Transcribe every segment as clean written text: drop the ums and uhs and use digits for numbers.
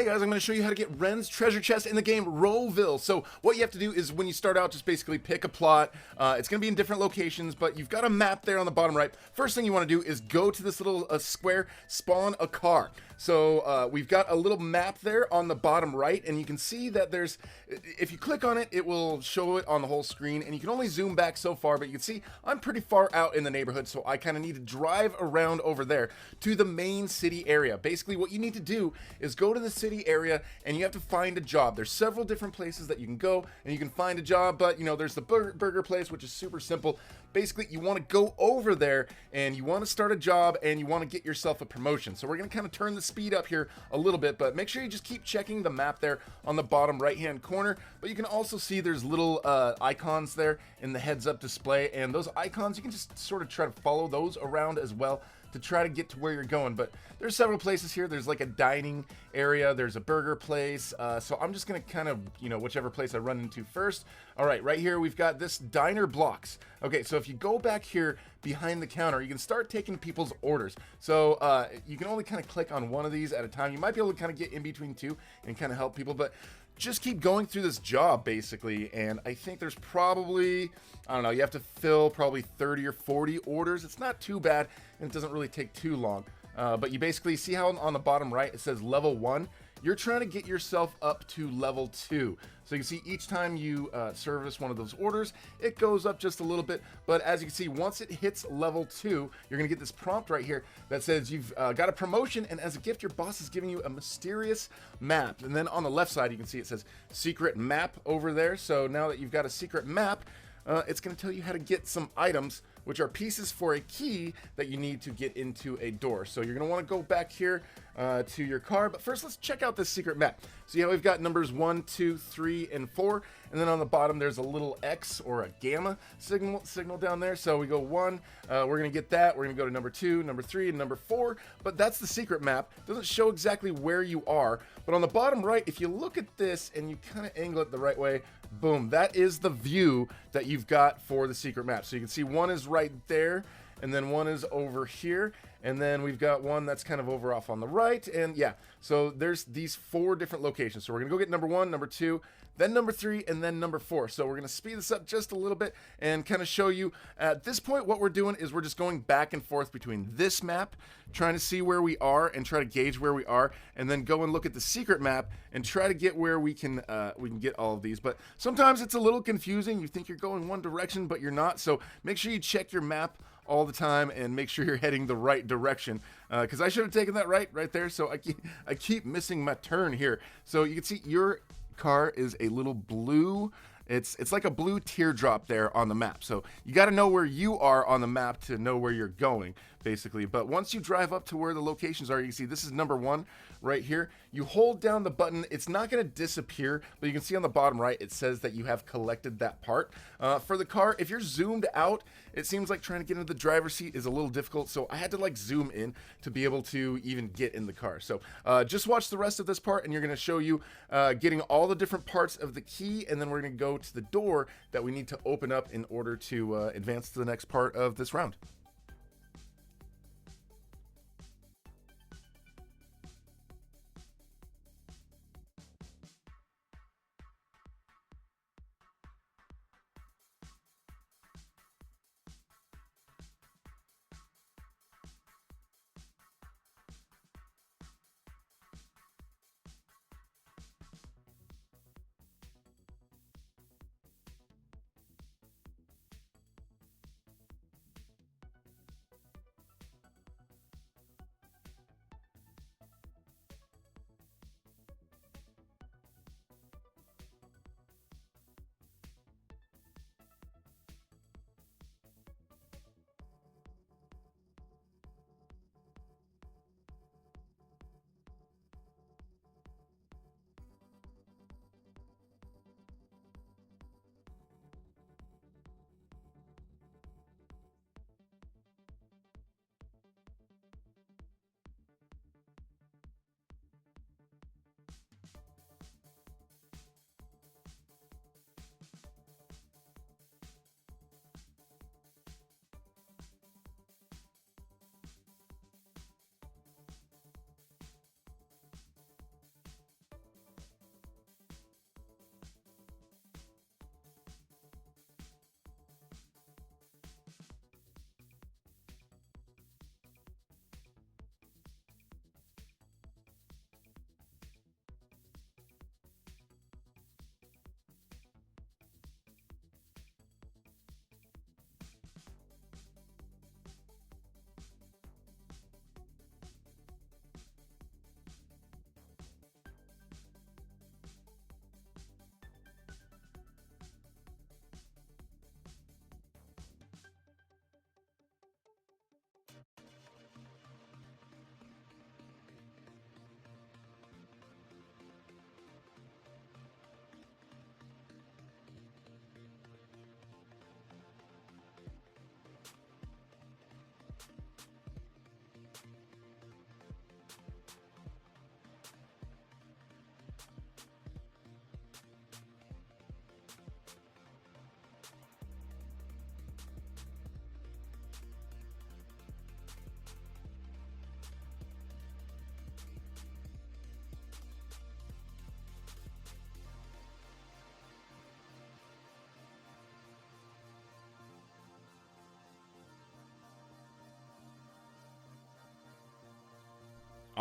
Hey guys, I'm going to show you how to get Wren's treasure chest in the game RoVille. So what you have to do is when you start out, just basically pick a plot. It's going to be in different locations, but you've got a map there on the bottom right. First thing you want to do is go to this little square, spawn a car. So we've got a little map there on the bottom right, and you can see that there's, if you click on it, it will show it on the whole screen, and you can only zoom back so far, but you can see I'm pretty far out in the neighborhood, so I kind of need to drive around over there to the main city area. Basically, what you need to do is go to the city area, and you have to find a job. There's several different places that you can go, and you can find a job, but, you know, there's the burger place, which is super simple. Basically, you want to go over there, and you want to start a job, and you want to get yourself a promotion. So we're going to kind of turn the speed up here a little bit, but make sure you just keep checking the map there on the bottom right-hand corner. But you can also see there's little icons there in the heads-up display, and those icons, you can just sort of try to follow those around as well to try to get to where you're going. But there's several places here. There's like a dining area, there's a burger place, so I'm just gonna kind of, you know, whichever place I run into first. All right, right here we've got this diner blocks. Okay, so if you go back here behind the counter, you can start taking people's orders. So you can only kind of click on one of these at a time. You might be able to kind of get in between two and kind of help people, but just keep going through this job basically. And I think there's probably, I don't know, you have to fill probably 30 or 40 orders. It's not too bad, and it doesn't really take too long. But you basically see how on the bottom right it says level 1. You're trying to get yourself up to level 2. So you can see each time you service one of those orders, it goes up just a little bit. But as you can see, once it hits level 2, you're gonna get this prompt right here that says you've got a promotion, and as a gift, your boss is giving you a mysterious map. And then on the left side, you can see it says secret map over there. So now that you've got a secret map, it's gonna tell you how to get some items, which are pieces for a key that you need to get into a door. So you're gonna wanna go back here to your car, but first let's check out this secret map. See how we've got numbers 1, 2, 3, and 4, and then on the bottom there's a little X or a gamma signal down there. So we go 1, we're gonna get that. We're gonna go to number 2, number 3, and number 4, but that's the secret map. It doesn't show exactly where you are, but on the bottom right, if you look at this and you kind of angle it the right way, boom, that is the view that you've got for the secret map. So you can see one is right there, and then one is over here, and then we've got one that's kind of over off on the right. And yeah, so there's these 4 different locations. So we're gonna go get number 1, number 2, then number 3, and then number 4. So we're gonna speed this up just a little bit and kind of show you at this point what we're doing is we're just going back and forth between this map, trying to see where we are and try to gauge where we are, and then go and look at the secret map and try to get where we can get all of these. But sometimes it's a little confusing. You think you're going one direction, but you're not. So make sure you check your map all the time and make sure you're heading the right direction, because I should have taken that right there. So I keep missing my turn here. So you can see your car is a little blue. It's like a blue teardrop there on the map. So you got to know where you are on the map to know where you're going, basically. But once you drive up to where the locations are, you can see this is number 1 right here. You hold down the button. It's not going to disappear, but you can see on the bottom right, it says that you have collected that part. For the car, if you're zoomed out, it seems like trying to get into the driver's seat is a little difficult. So I had to like zoom in to be able to even get in the car. So just watch the rest of this part, and you're going to show you getting all the different parts of the key, and then we're going to go to the door that we need to open up in order to advance to the next part of this round.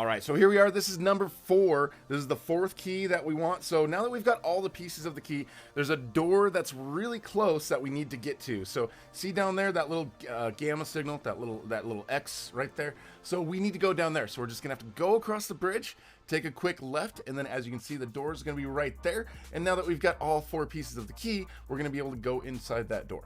All right, so here we are. This is number 4. This is the 4th key that we want. So now that we've got all the pieces of the key, there's a door that's really close that we need to get to. So see down there, that little gamma signal, that little X right there. So we need to go down there. So we're just gonna have to go across the bridge, take a quick left, and then as you can see, the door is gonna be right there. And now that we've got all 4 pieces of the key, we're gonna be able to go inside that door.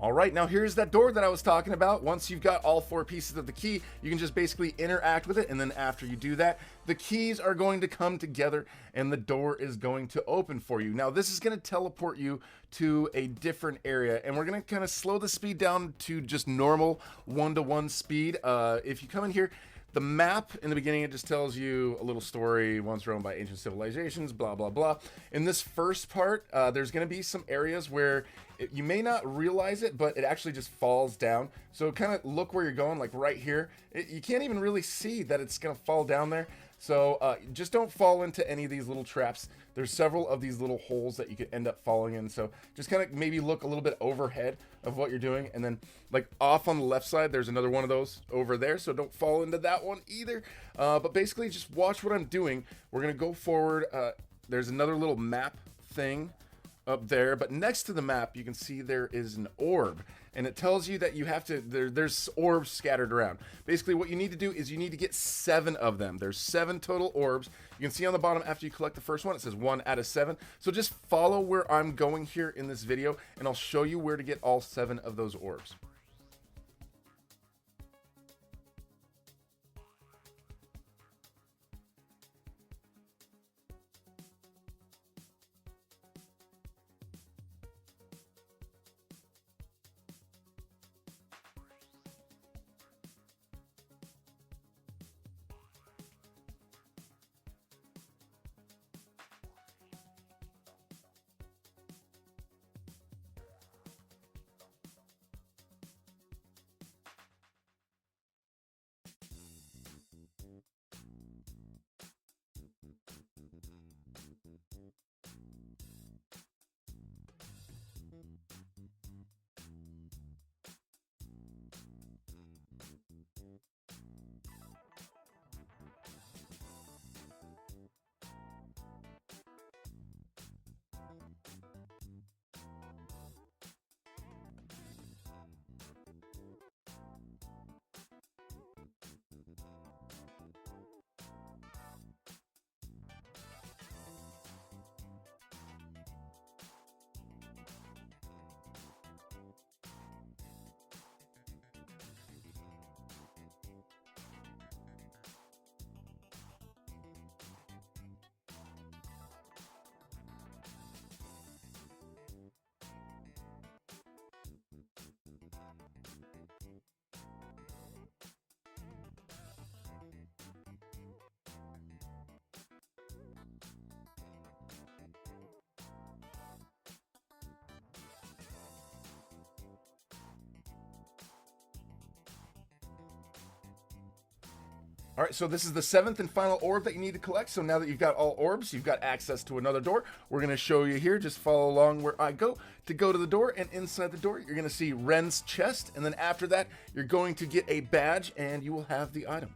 All right, now here's that door that I was talking about. Once you've got all 4 pieces of the key, you can just basically interact with it. And then after you do that, the keys are going to come together and the door is going to open for you. Now, this is going to teleport you to a different area, and we're going to kind of slow the speed down to just normal 1-to-1 speed. If you come in here, the map in the beginning, it just tells you a little story, once roamed by ancient civilizations, blah, blah, blah. In this first part, there's going to be some areas where you may not realize it, but it actually just falls down. So kind of look where you're going, like right here. You can't even really see that it's going to fall down there. So just don't fall into any of these little traps. There's several of these little holes that you could end up falling in. So just kind of maybe look a little bit overhead of what you're doing. And then like off on the left side, there's another one of those over there. So don't fall into that one either. But basically just watch what I'm doing. We're going to go forward. There's another little map thing up there, but next to the map you can see there is an orb, and it tells you that you have to there's orbs scattered around. Basically what you need to do is you need to get 7 of them. There's 7 total orbs. You can see on the bottom after you collect the first one, it says 1 out of 7. So just follow where I'm going here in this video and I'll show you where to get all 7 of those orbs. All right, so this is the 7th and final orb that you need to collect. So now that you've got all orbs, you've got access to another door. We're going to show you here. Just follow along where I go to the door. And inside the door, you're going to see Wren's chest. And then after that, you're going to get a badge and you will have the item.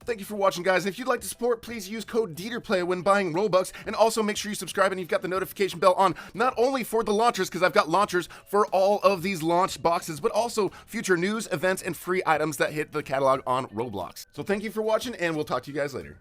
Thank you for watching, guys. And if you'd like to support, please use code DeeterPlay when buying Robux. And also make sure you subscribe and you've got the notification bell on, not only for the launchers, because I've got launchers for all of these launch boxes, but also future news, events, and free items that hit the catalog on Roblox. So thank you for watching, and we'll talk to you guys later.